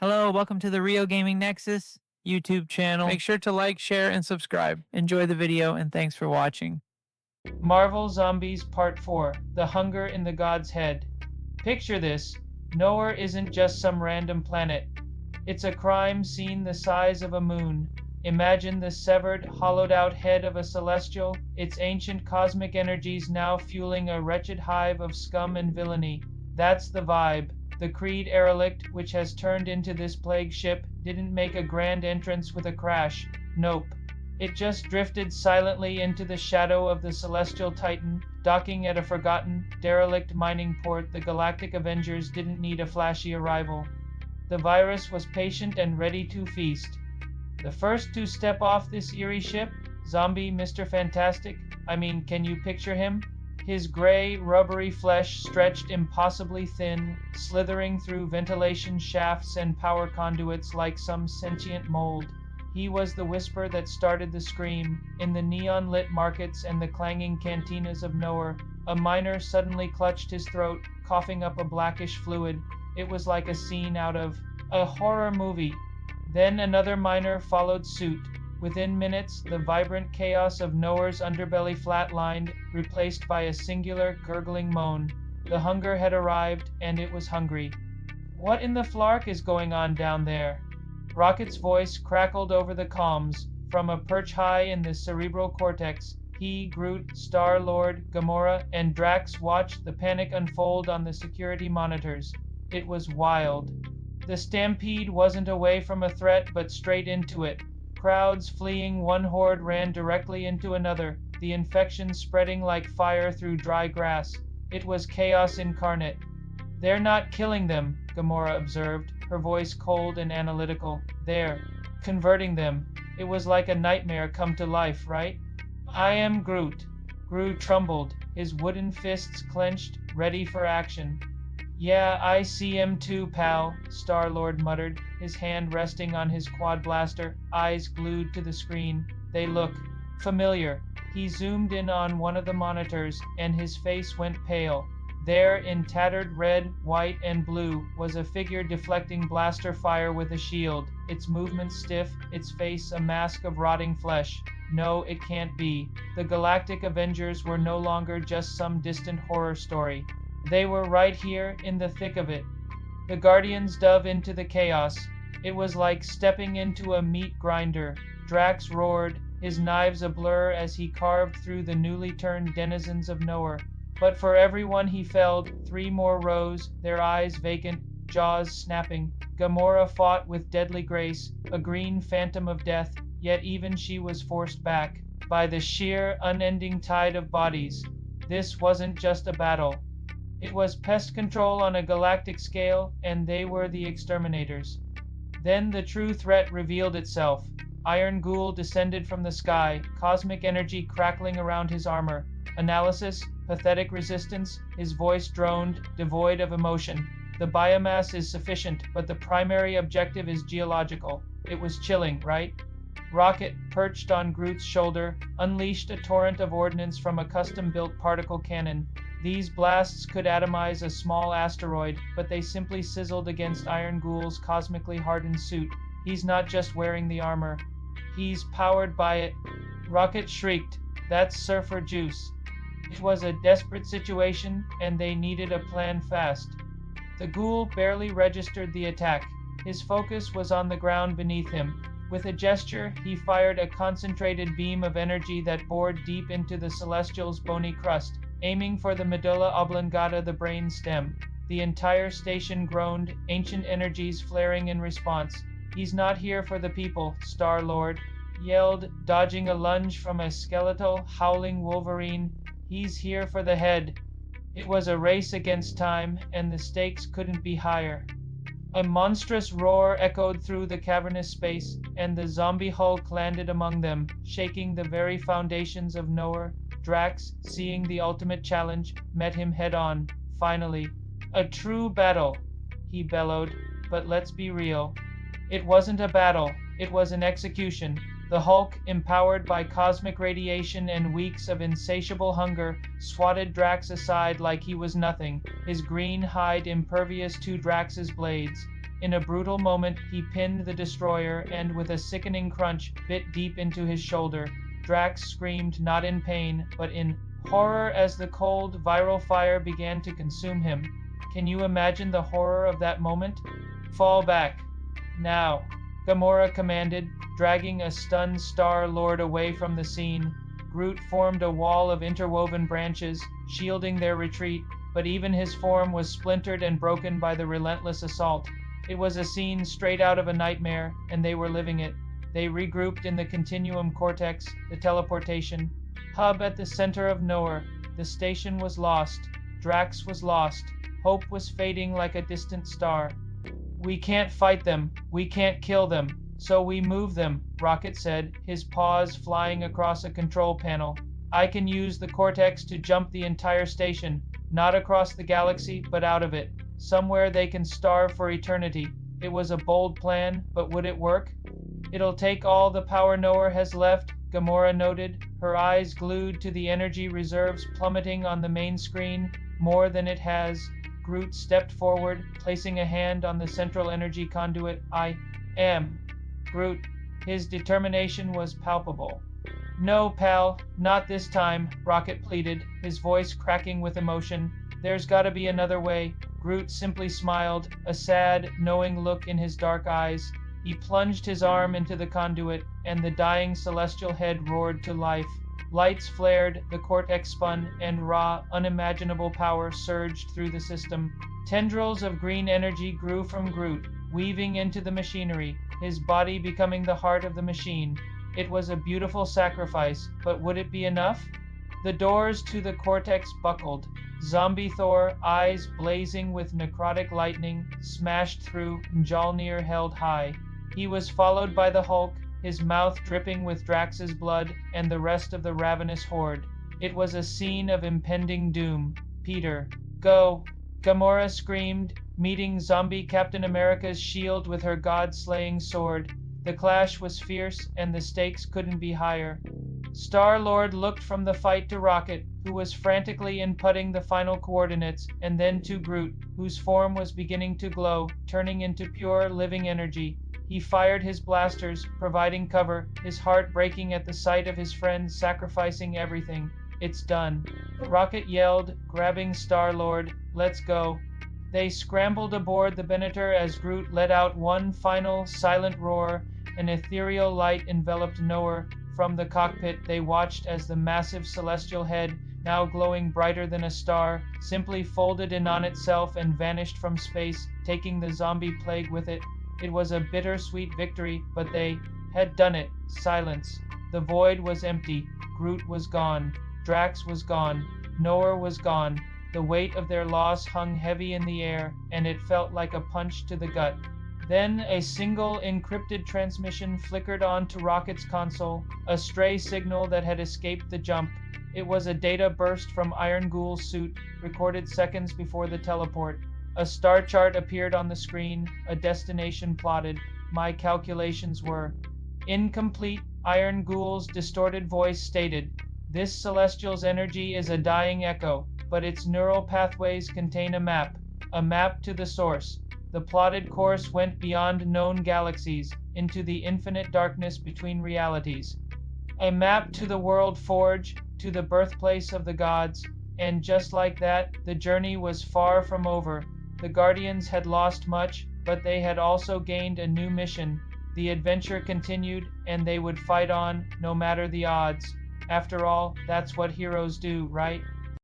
Hello, welcome to the Rio Gaming Nexus YouTube channel. Make sure to like, share, and subscribe. Enjoy the video, and thanks for watching. Marvel Zombies Part 4: The Hunger in the God's Head. Picture this: Nowhere isn't just some random planet. It's a crime scene the size of a moon. Imagine the severed, hollowed-out head of a celestial, its ancient cosmic energies now fueling a wretched hive of scum and villainy. That's the vibe. The Creed Erelict, which has turned into this plague ship, didn't make a grand entrance with a crash. Nope. It just drifted silently into the shadow of the celestial titan, docking at a forgotten, derelict mining port. The Galactic Avengers didn't need a flashy arrival. The virus was patient and ready to feast. The first to step off this eerie ship, zombie Mr. Fantastic. Can you picture him? His gray, rubbery flesh stretched impossibly thin, slithering through ventilation shafts and power conduits like some sentient mold. He was the whisper that started the scream. In the neon-lit markets and the clanging cantinas of Nowhere, a miner suddenly clutched his throat, coughing up a blackish fluid. It was like a scene out of a horror movie. Then another miner followed suit. Within minutes, the vibrant chaos of Nowhere's underbelly flatlined, replaced by a singular, gurgling moan. The hunger had arrived, and it was hungry. "What in the flark is going on down there?" Rocket's voice crackled over the comms. From a perch high in the cerebral cortex, he, Groot, Star-Lord, Gamora, and Drax watched the panic unfold on the security monitors. It was wild. The stampede wasn't away from a threat, but straight into it. Crowds fleeing, one horde ran directly into another, the infection spreading like fire through dry grass. It was chaos incarnate. "They're not killing them," Gamora observed, her voice cold and analytical. "They're converting them. It was like a nightmare come to life, right?" "I am Groot." Groot trembled, his wooden fists clenched, ready for action. "Yeah, I see 'em too, pal," Star-Lord muttered, his hand resting on his quad blaster, eyes glued to the screen. "They look familiar." He zoomed in on one of the monitors, and his face went pale. There, in tattered red, white, and blue, was a figure deflecting blaster fire with a shield, its movements stiff, its face a mask of rotting flesh. No, it can't be. The Galactic Avengers were no longer just some distant horror story. They were right here, in the thick of it. The Guardians dove into the chaos. It was like stepping into a meat grinder. Drax roared, his knives a blur as he carved through the newly turned denizens of Nowhere. But for everyone he felled, three more rose, their eyes vacant, jaws snapping. Gamora fought with deadly grace, a green phantom of death, yet even she was forced back by the sheer, unending tide of bodies. This wasn't just a battle. It was pest control on a galactic scale, and they were the exterminators. Then the true threat revealed itself. Iron Ghoul descended from the sky, cosmic energy crackling around his armor. Analysis, pathetic resistance, his voice droned, devoid of emotion. "The biomass is sufficient, but the primary objective is geological." It was chilling, right? Rocket, perched on Groot's shoulder, unleashed a torrent of ordnance from a custom-built particle cannon. These blasts could atomize a small asteroid, but they simply sizzled against Iron Ghoul's cosmically hardened suit. He's not just wearing the armor. He's powered by it. Rocket shrieked, "That's Surfer juice." It was a desperate situation, and they needed a plan fast. The Ghoul barely registered the attack. His focus was on the ground beneath him. With a gesture, he fired a concentrated beam of energy that bored deep into the Celestial's bony crust, aiming for the medulla oblongata, the brain stem. The entire station groaned, ancient energies flaring in response. "He's not here for the people," Star-Lord yelled, dodging a lunge from a skeletal, howling Wolverine. "He's here for the head." It was a race against time, and the stakes couldn't be higher. A monstrous roar echoed through the cavernous space, and the zombie Hulk landed among them, shaking the very foundations of Nowhere. Drax, seeing the ultimate challenge, met him head-on. Finally, "A true battle," he bellowed. "But let's be real. It wasn't a battle, it was an execution." The Hulk, empowered by cosmic radiation and weeks of insatiable hunger, swatted Drax aside like he was nothing, his green hide impervious to Drax's blades. In a brutal moment, he pinned the destroyer and, with a sickening crunch, bit deep into his shoulder. Drax screamed not in pain, but in horror as the cold, viral fire began to consume him. Can you imagine the horror of that moment? Fall back. Now, Gamora commanded, dragging a stunned Star-Lord away from the scene. Groot formed a wall of interwoven branches, shielding their retreat, but even his form was splintered and broken by the relentless assault. It was a scene straight out of a nightmare, and they were living it. They regrouped in the Continuum Cortex, the teleportation hub at the center of nowhere. The station was lost. Drax was lost. Hope was fading like a distant star. We can't fight them. We can't kill them. So we move them, Rocket said, his paws flying across a control panel. I can use the Cortex to jump the entire station, not across the galaxy, but out of it. Somewhere they can starve for eternity. It was a bold plan, but would it work? It'll take all the power Nowhere has left, Gamora noted, her eyes glued to the energy reserves plummeting on the main screen. More than it has. Groot stepped forward, placing a hand on the central energy conduit. I am Groot. His determination was palpable. No, pal, not this time, Rocket pleaded, his voice cracking with emotion. There's gotta be another way. Groot simply smiled, a sad, knowing look in his dark eyes. He plunged his arm into the conduit, and the dying celestial head roared to life. Lights flared, the cortex spun, and raw, unimaginable power surged through the system. Tendrils of green energy grew from Groot, weaving into the machinery, his body becoming the heart of the machine. It was a beautiful sacrifice, but would it be enough? The doors to the cortex buckled. Zombie Thor, eyes blazing with necrotic lightning, smashed through, Mjolnir held high. He was followed by the Hulk, his mouth dripping with Drax's blood, and the rest of the ravenous horde. It was a scene of impending doom. Peter, go! Gamora screamed, meeting zombie Captain America's shield with her god-slaying sword. The clash was fierce, and the stakes couldn't be higher. Star-Lord looked from the fight to Rocket, who was frantically inputting the final coordinates, and then to Groot, whose form was beginning to glow, turning into pure, living energy. He fired his blasters, providing cover, his heart breaking at the sight of his friends sacrificing everything. It's done. Rocket yelled, grabbing Star-Lord, let's go. They scrambled aboard the Venator as Groot let out one final, silent roar. An ethereal light enveloped Nowhere. From the cockpit, they watched as the massive celestial head, now glowing brighter than a star, simply folded in on itself and vanished from space, taking the zombie plague with it. It was a bittersweet victory, but they had done it. Silence. The void was empty. Groot was gone. Drax was gone. Nowhere was gone. The weight of their loss hung heavy in the air, and it felt like a punch to the gut. Then a single encrypted transmission flickered onto Rocket's console, a stray signal that had escaped the jump. It was a data burst from Iron Ghoul's suit, recorded seconds before the teleport. A star chart appeared on the screen, a destination plotted. My calculations were incomplete. Iron Ghoul's distorted voice stated, "This celestial's energy is a dying echo, but its neural pathways contain a map to the source. The plotted course went beyond known galaxies, into the infinite darkness between realities. A map to the world forge, to the birthplace of the gods, and just like that, the journey was far from over. The Guardians had lost much, but they had also gained a new mission. The adventure continued, and they would fight on, no matter the odds. After all, that's what heroes do, right?"